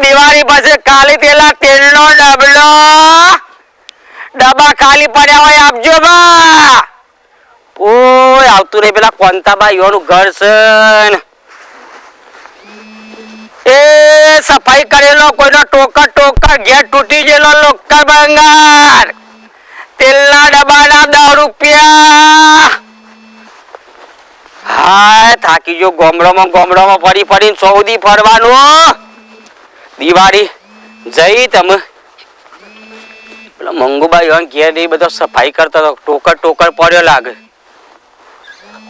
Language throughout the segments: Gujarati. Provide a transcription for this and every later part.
દિવાળી પછી ખાલી પેલા તેલનો ડબ્બા ખાલી પડ્યા હોય આપજો બા. ઓય આવતું રે પેલા કોંતાબા યોનું ઘર છે એ સફાઈ કરેલો કોઈનો ટોકર ઘેર તૂટી ગયેલો લોકર બંગાર તેલના ડબ્બાના 10 રૂપિયા. હા થાકી જો ગોમડામાં ફરીને સૌદી ફરવાનું. દિવાળી જઈ તમે પેલા મંગુબાઈ ઘેર એ બધો સફાઈ કરતા ટોકર પડ્યો લાગે.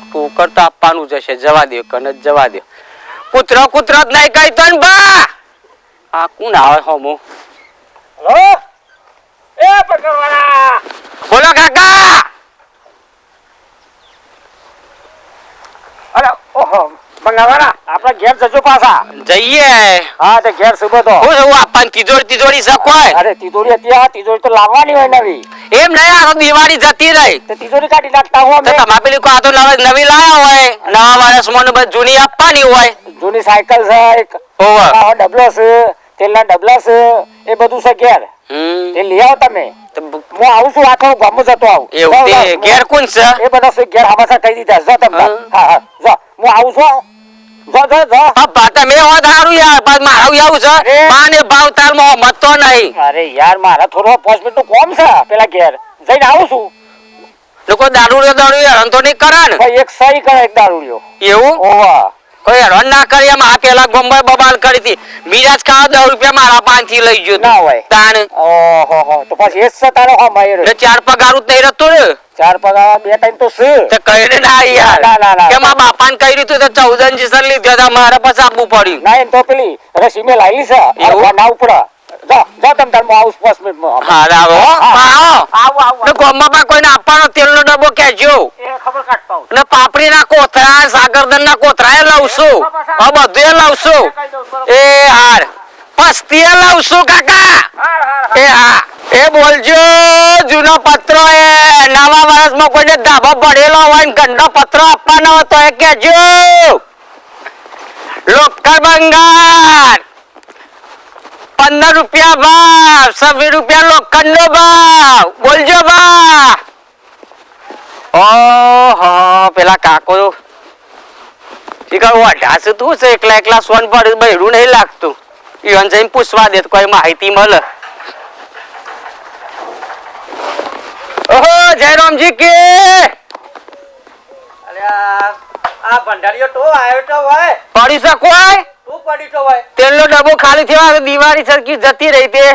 ટોકર તો આપવાનું જશે જવા દે કને જવા દે. કૂતરો જ નહીં કઈ તો ને બા. આ કોણ આવે હોમો? હેલો એ પકડવાના બોલો કાકા. અરે ઓહો મંગાવાના આપણે ઘેર જજો પાછા. જઈએ. હા તે ઘેર સુબો તો હું આપણ તિજોરી સકોય. અરે તિજોરી હતી તિજોરી તો લાવવાની હોય નવી. એમ નહીં આ તો દિવાળી જતી રહી તે તિજોરી કાઢી નાખતા હો તો તમારે પેલી કો આ તો નવી લાયા હોય નવા વર્ષમાં બસ જૂની આપવાની હોય. જૂની સાયકલ છે એક ઓવર ડબલો છે તેલના ડબલા છે એ બધું છે ઘેર. તે લઈ આવો તમે. હું આવું છું આખો ગામમાં જતો આવું. એવું તે ઘેર કોણ છે? એ બધા છે ઘેર હમાસા કહી દીધા જો તમે. હા જો હું આવું છું. જો અబ్బા તમે હોત હારું યાર પણ મારું આવું છે પાને ભાવ તારમાં મતો નહીં. અરે યાર મારા થોડો 5 મિનિટ નું કામ છે પેલા ઘેર જઈને આવું છું. લોકો દારૂ હેરાન તો નહીં કરે ને? એક સહી કરે એક દારૂ એવું ઓવા કોઈ હેરાન ના કરી એમ આ પેલા ગોમ્બે બબાલ કરી હતી મિરાજ કા 10 રૂપિયા મારા 5 થી લઈ ગયો ના હોય તાણ. ઓહો તો પછી એ જ તારો હા માયરો ને 4 પગારું જ નહીં રહેતું ને. 4 પગાર 2 ટાઈમ તો છે તે કઈ ના યાર ના કે મારા બાપાને કહી દીધું તો 14 જીસન લીધા હતા મારા પાસે આપવું પડ્યું. ના એમ તો પેલી રસીમે લાવી છે એવું ના ઉપર જો તમ તાર આવું 5 મિનિટમાં. હા આવો ને ગોમ્બા કોઈને આપવાનો તેલનો ડબ્બો કેજો એ ખબર કાઢતા ને પાપડી ના કોથરા સાગરદન ના કોથરા લાવશું આ બધું લાવશું. એ હાર પસ્તી લાવશું કાકા. એ હા એ બોલજો જૂનો પત્રો એ નવા વર્ષમાં કોઈને ધાબો પડેલો હોય ને ગંદો પત્રો આપવાનો હોય તો એ કેજો. લોકર બંગાર 15 રૂપિયા ભાવ 20 રૂપિયા લોકર નો ભાવ બોલજો બા. ઓહો પેલા કાકો વાઢાશે તું છે એકલા સોન પડે બહેરું નહીં લાગતું. ઈવન જઈને પૂછવા દે કોઈ માહિતી મળે. ઓહો જયરામજી કે આ ભંડારીઓ તો આવ્યો તો હોય પડી શકો તું પડી તો હોય તેલનો ડબ્બો ખાલી થયો દિવાળી સરખી જતી રહી તે.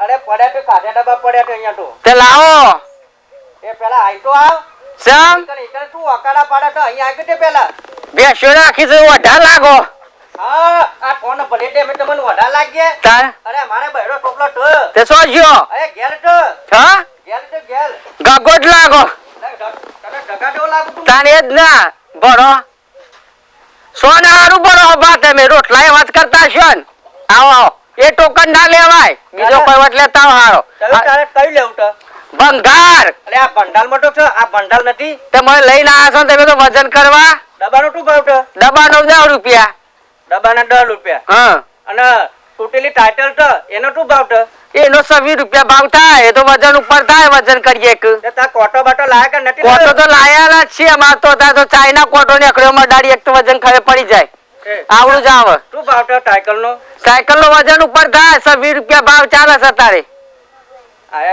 અરે પડ્યા તો કાઢ્યા ડબ્બા પડ્યા તો અહીંયા તો તે લાવો એ પેલા આઈ તો આવ સમ તું અકાળા પાડે તો અહીંયા આવી તે પેલા બેસો રાખી છે વઢા લાગો. હા આ કોણ ભલે તે મેં તમને વઢા લાગ્યા તાર અરે મારે બહેરો ટોપલો તો તે સો ગયો અરે ઘેર તો હા ઘેર ગગોટ લાગો તને ડગાડો લાગુ તું તાને જ ના બરો સોના હારું બરો બા તમે રોટલા વાત કરતા છો ને આવો એ ટોકન ના લેવાય બીજો કોઈ વાત લેતા હારો તારે કઈ લેવું તો ભંગાર. અરે આ ભંડાલ માં તો છે આ ભંડાલ નથી તમે લઈને આવ્યા છો તમે તો વજન કરવા. ડબ્બાનો શું ભાવ તો ડબ્બાનો 10 રૂપિયા. ડબ્બાના 10 રૂપિયા હા અને તૂટેલી ટાઇટલ તો એનો શું ભાવ તો એનો 20 રૂપિયા ભાવ થાય. એ તો વજન ઉપર થાય વજન કરીએ કે તા કોટો બાટો લાયા કે નથી કોટો તો લાયા જ છે અમાર તો તા તો ચાઇના કોટો ને એકડો માં ડાળી એક તો વજન ખરે પડી જાય આવડું જ આવે. શું ભાવ તો સાયકલ નો વજન ઉપર થાય 20 રૂપિયા ભાવ ચાલે છે તારે.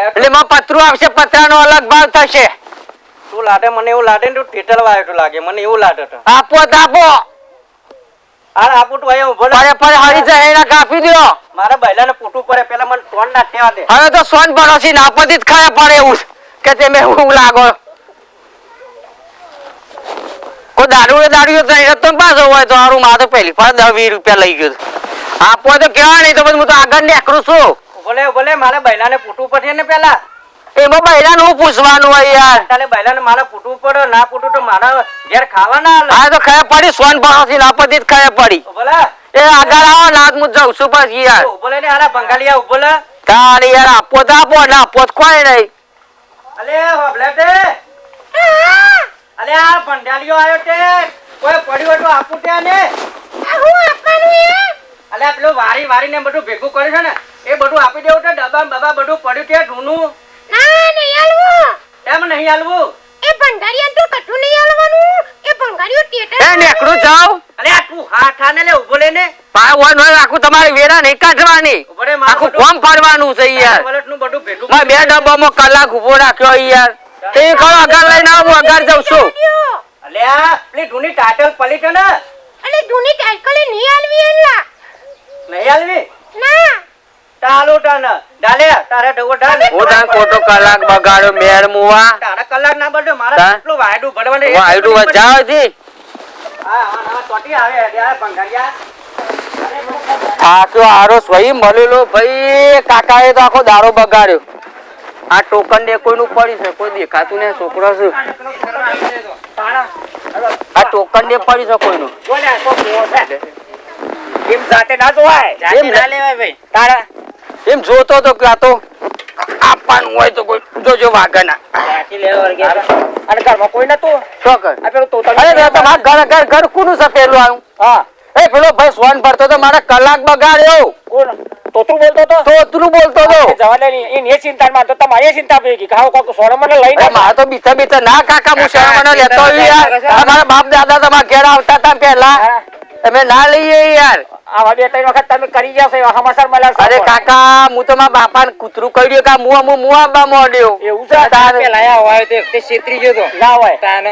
એટલે માં પતરું આવશે પતરાનો અલગ ભાવ થશે. તું લાડે મને એવું લાડે ને તું ઠેઠલ વાયો તો લાગે મને એવું લાડે તો આપો તો આપો. અરે આપું તું અહીંયા ઉભો પડે પડે હરી જાય એના કાપી દો. મારા બૈલાને પૂટું પડે પેલા મને ટોન ના ઠેવા દે. હવે તો સોન ભરોસી ના પતિ જ ખાયા પડે એવું કે તમે હું લાગો કોઈ દારૂ તો પાછો હોય તો હારું માં તો પેલી પર 10-20 રૂપિયા લઈ ગયો. આપો તો કેવા નહીં તો હું તો આગળ નીકળું છું. ભલે મારે બૈલાને પૂટું પડે ને પેલા એમાં બૈરાને હું પૂછવાનું હોય યાર. તાલે બૈલાને મારે પૂટવું પડે ના પૂટું તો મારા ઘેર ખાવાના હા તો ખાયા પડી સોન ભરોસી ના પતિ જ ખાયા પડી. ભલે એ આગળ આવો નાથ હું જાઉં છું પછી યાર. ઉભો ને હાલા બંગાળિયા ઉભો લે તારે યાર આપો તો આપો ના આપો તો કોઈ નહીં. અલે હોબલે તે અલે આ બંડાળિયો આવ્યો તે કોઈ પડ્યો તો આપું ત્યાં ને હું આપવાનું અલ્યા પેલું વારી વારીને બધું ભેગું કર્યું છે ને એ બધું આપી દેવું તો ડબ્બા બબા બધું પડ્યું કે ઢૂનું ના નહીં હાલવું. એમ નહીં હાલવું. એ ભંગારિયા તો કઠું નહીં હાલવાનું. એ ભંગારિયો ટેટર એ નેકડું જાવ અલ્યા તું હાથ આને લે ઉભો લે ને પાય હોય નોય આખું તમારી વેરા નહીં કાઢવાની ઉભો રે મારું આખું બધું કોમ ફરવાનું છે યાર વલટનું બધું ભેગું મેં 2 ડબ્બામાં કલાક ઉભો રાખ્યો યાર તે કહો અગાર લઈને આવું અગાર જાઉં છું અલ્યા પેલી ઢૂની ટાટલ પલીટ ને અલે જૂની સાયકલ નહીં હાલવી એલા. નહીં હાલવી ના ચાલુ ટાન ડાલે તારે ડગો ડાલ હું તને ખોટો કલાક બગાડ્યો મેળ મુવા તારા કલાક ના બડે મારા તા? કેટલું વાયડું ભરવાને હું આયડું વજાવ છી હા હા હા ચોટી આવે યાર ભંગારિયા થાક્યો આરો સ્વયં મળેલો ભાઈ કાકાએ તો આખો દાડો બગાડ્યો આ ટોકન ને કોઈનું પડી છે કોઈ દેખાતું ને છોકરો છે આ ટોકન ને પડી છે કોઈનું બોલે તો કેવો છે એમ જાતે ના જોવાય એમ ના લેવાય ભાઈ તારા એમ જોતો તો કે આ તો આપવાનું હોય તો કોઈ જોજો વાગના ચાકી લેવા વર્ગે અને ઘરમાં કોઈ નતું શું કર આ પેલું તોતા અરે મેં તમારા ઘર કોનું છે પેલું આવ્યું હા એ પેલો ભાઈ સોન ભરતો તો મારા કલાક બગાડ્યો કોણ તોતું બોલતો તો તોતરું બોલતો તો જવા દે ની એની ચિંતા માં તો તમારી ચિંતા ભેગી કે હાવ કોક સોનો મને લઈને અરે મારે તો બીતા ના કાકા હું શરમ લેતો આવ્યો યાર અમારા બાપ દાદા તમારા ઘેર આવતા હતા પેલા તમે ના લઈએ યાર આવા 2-3 વખત તમે કરી ગયા છો એવા સમાચાર મળ્યા છે. અરે કાકા હું તો મારા બાપાને કૂતરું કર્યું કે મુઆ બા મોડ્યો એવું છે તારે લાયા હોય તો તે છેતરી ગયો તો ના હોય તાને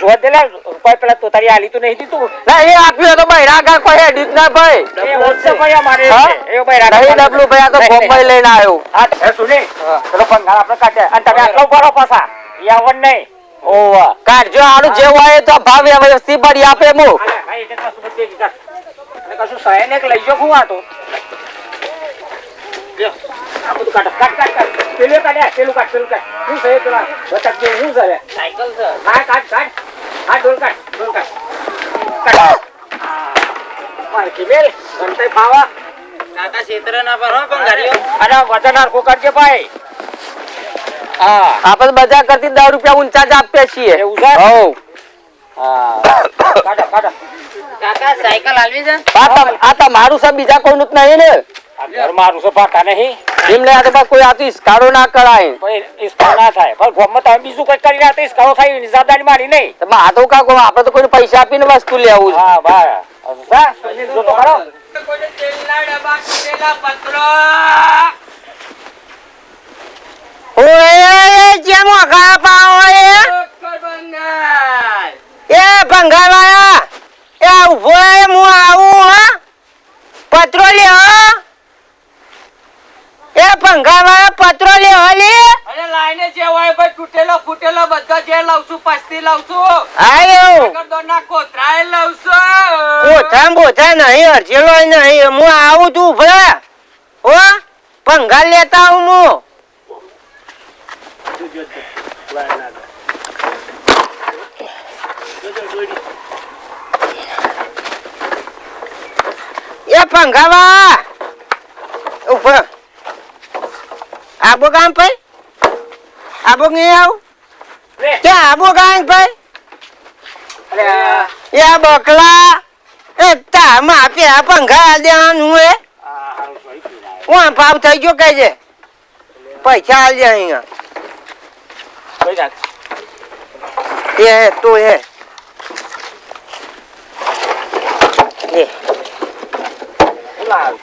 જોત દે લે કોઈ પેલા તો તારી આલી તો નહીં દીધું ના એ આપ્યું તો ભાઈ રાગા કોઈ હેડિત ના ભાઈ એ ઓછો ભાઈ અમારે હા? એ ભાઈ રાખ નહીં ડબલું ભાઈ આ તો બોમ્બઈ લઈને આવ્યો હા એ સુને ચલો પંગાળ આપણે કાઢે અને તમે આટલો ભરો પાછા યાવન નહીં ઓવા કાઢજો આનું જે હોય તો ભાવ વ્યવસ્થિત પડી આપે મુ અરે ભાઈ એટલે કશું બધી દીધા અને કશું સહે ને લઈ જો હું આ તો લ્યો આ બધું કાઢ પેલું કાઢ પેલું કાઢ હું સહે પેલા બતક જે હું સહે સાયકલ છે હા કાઢ હા ડોલ કાઢ મારે કિમેલ ગણતરી પાવા કાકા છેતરે ના પર હો ભંગારિયો અને વજન હરખું કરજે ભાઈ હા આપણે બજાર કરતી 10 રૂપિયા ઊંચા જ આપીએ છીએ એવું છે? હો હા કાઢો કાકા સાયકલ હાલવી છે આ તમારું છે બીજા કોઈનું જ નહીં ને આ ઘર મારું છે પાકા નહીં એમને આ તો બસ કોઈ આતું ઇસ્કારો ના કરાય ભાઈ ઇસ્કારો ના થાય પણ ગોમમાં તમે બીજું કઈ કરી ના તો ઇસ્કારો થાય એની જવાબદારી મારી નહીં તો આ તો કાકો આપણે તો કોઈને પૈસા આપીને વસ્તુ લેવું છે હા ભાઈ જો તો ખરો તેલના ડબ્બા તૂટેલા પત્રો ઓએ જેમ ખા પાઓ એ ભંગાવાયા એ ઉભો હું આવું હા પત્રો લ્યો એ ભંગાવાયા પત્રો લ્યો લે અરે લાઈને જે હોય ભાઈ તૂટેલો ફૂટેલો બધા જે લાવશું પસ્તી લાવશું આયો ગરદોના કોતરાએ લાવશું કોથામ બોથા નહીં અરજેલો નહીં હું આવું તું ઉભા હો ભંગાર લેતા આવું હું એ ભંગાવા ઉભા આબો ગામ ભાઈ આબો નહીં આવું ક્યાં આબો ગામ ભાઈ એ બકલા એ તા માપે આ પંખા દેવાનું હે કોણ ભાવ થઈ ગયો કઈ છે પૈસા આલ દે અહીંયા એ તો એ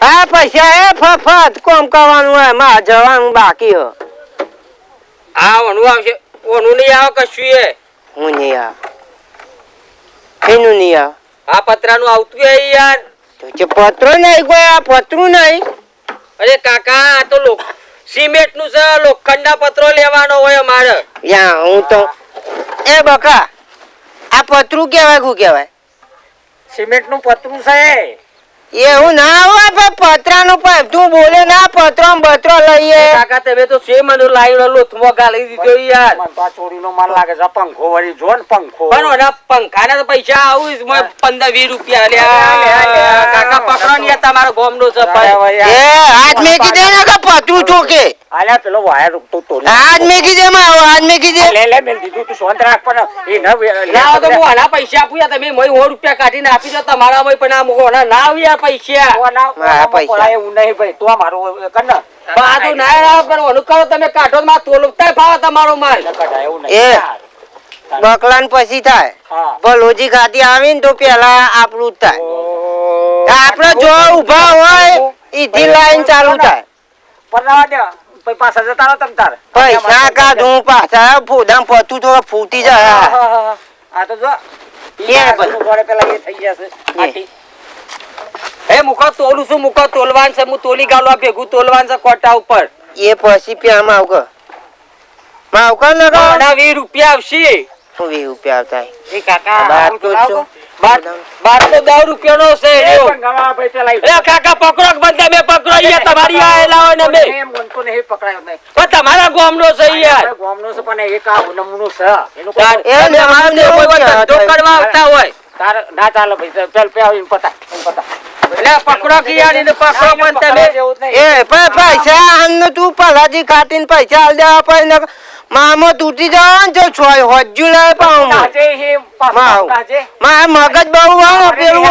હા પૈસા હે ફફત કોમ કરવાનું હોય માં જવાનું બાકી હો આ ઓનું આવશે ઓનું નહીં આવે કશું એ હું નહીં આ એનું નહીં આ આ પતરાનું આવતું હે યાર તો જે પત્રો નહીં કોઈ આ પતરું નહીં અરે કાકા આ તો સિમેન્ટ નું છે લોખંડના પત્રો લેવાનો હોય અમારે યા હું તો એ બકા આ પતરું કેવાય શું કેવાય સિમેન્ટ નું પતરું છે એવું ના હોય પતરાનું તું બોલે ના પત્રો બત્રો લઈએ કાકા તમે તો સેમ મને લાઈનો લોથમો ગાલી દીધો યાર મને તો આ ચોરીનો માલ લાગે છે પંખો વળી જો ને પંખો પણ ઓના પંખાના તો પૈસા આવું 15-20 રૂપિયા લ્યા કાકા પકડો ને તમારો ગોમનો છે અરે ભાઈ, એ આજ મેં કીધું ને કે પતરું ચોકે આલ્યા પેલો વાયર તો તોડી આજ મેકી દે માં આજ મેકી દે લે મેલ દીધું તું શાંત રાખ પણ એ ન લાવો તો હું આના પૈસા આપું યાર, તમે મોય 100 રૂપિયા કાઢીને આપી દો તમારા મોય, પણ આ મુકો ના આવ યાર પૈસા. મારા પૈસા. એવું નહીં ભાઈ, તું આ મારું કર ને બાદુ ના આવ, પણ ઓલું કરો તમે કાઢો માં તોલતા ભાવ તમારો માલ. કઢાય એવું એ નહીં. બકલાન પછી થાય હા. ભલોજી ખાતી આવી ને તો પેલા આપણું જ થાય. આપણે જો ઉભા હોય ઈથી લાઈન ચાલુ થાય. પરનાવા દે પછી પાછા જતા રહો તમ તાર પૈસા કાઢું પાછા ફોડામ પતું તો ફૂટી જાય. આ તો જો ક્યાં ભાઈ? જોડે પેલા એ થઈ ગયા છે આટી. એ મુકો તોલું છું, મુકો તોલવાન છે, હું તોલી ગાલો ભેગું તોલવાન છે કોટા ઉપર. એ પછી પ્યામાં આવક માવકા ન કા આના 20 રૂપિયા આવશે. હું 20 રૂપિયા આવતા એ કાકા બાર આવું તો તો લાવો. બાર તો 10 રૂપિયાનો છે એ રહ્યો. પણ ગવા ભાઈ પેલા એ કાકા પકડો કે બંધ તમે પકડો યાર, તમારી આયેલા હોય ને મે. એમ મનતો નહીં પકડાયો નહીં. પણ તમારા ગામનો છે યાર. આપણે ગામનો છે પણ એક આ નમૂનો છે એનું તાર કોઈ એ ને મારું ને કોઈ એવું ધંધો છે. કરવા આવતા હોય તાર ના ચાલે ભાઈ ચાલ પે આવીને પતા એટલે પકડો કે યાર એને પકડો પણ તમે. એ પૈસા આન તું પલાજી કાટીને પૈસા આલ દેવા પડે ને મામો તૂટી જવા ને જો છોય હોજ્જુ લાય પાઉં માર મગજ બહુ વાળો પેલું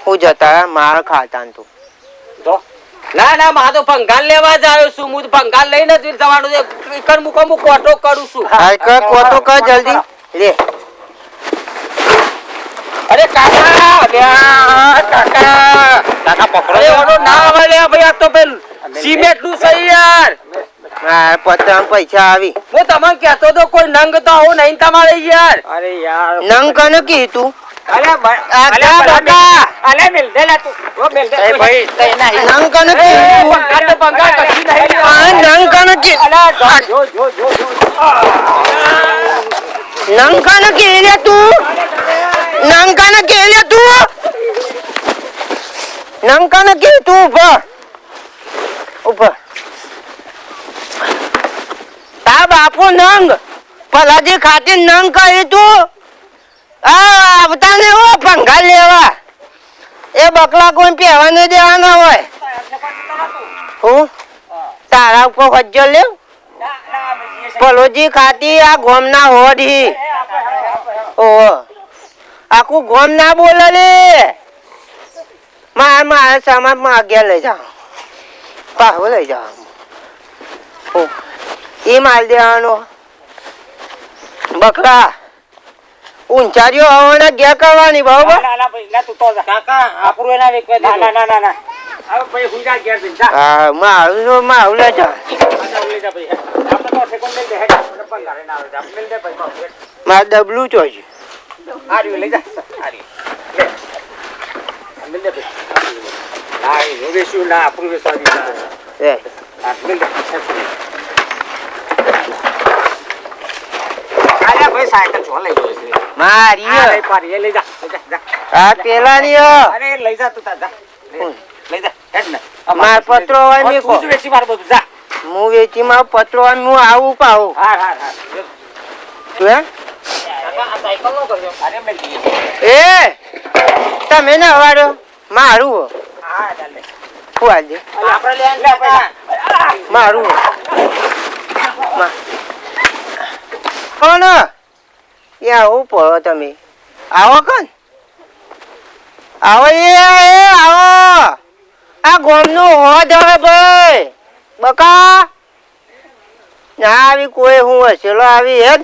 હું જતા માર ખાતા તું ના ના માં તો ભંગાલ લેવા જ આવ્યો છું, હું ભંગાલ લઈને જ જવાનું છે. કર મુકો હું કોટો કરું છું. હાય કર કોતો કર જલ્દી લે. અરે કાકા કાકા પકડો. અરે ઓનો ના આવે લે ભાઈ, આ તો પેલ સિમેન્ટ નું છે યાર. માર પચાસ પૈસા આવી હું તમને કહેતો તો કોઈ નંગ તો આવું નહીં તમારે યાર. અરે યાર નંગ કને કીધું નંગ કને કીધું ભંગાર તો ભંગાર કશું નહીં. નંગ કને કીધું નંગ કને કીધે તું નંગ કને કીધે તું નંગ કને કીધું ઉભા ઉભા તા બાપુ નંગ પલાજી ખાતી નંગ કહી તું આવતા ને હો ભંગાર લેવા એ બકલા કોઈ પહેવા નહીં દેવાના હોય હું તારા ઉપર હજ્જો લેવ પલોજી ખાતી આ ગોમ ના હોડી ઓહો આખું ગોમ ના બોલે લે મારા સામાન માં આગળ લઈ જાઓ પાહો લઈ જાઓ એ માલ દેવાનો બકરા ઊંચારીઓ હવાના ગયા કરવાની બરોબર હા મારું લે જા મારે ડબલું ચોજી સાયકલ છો લઈ ગયો છે મારી લઈ જા આ પેલા ની અરે લઈ જા તું તા લઈ જા હેડ ને માર પત્રો હોય મે કો તું વેચી માર બધું જા હું વેચી માં પત્રો હોય હું આવું પાઉં હા તું હે આ સાયકલ નો કરજો અરે મેં એ તમે ને હવાડો મારું હા ચાલે ફુવાજી આપણે લે મારું કોણ એ આવું પડો તમે આવો કન આવો આવો આ ગોમનું હોદ હવે ભાઈ બકા ના આવી કોઈ હું હસેલો આવી હેડ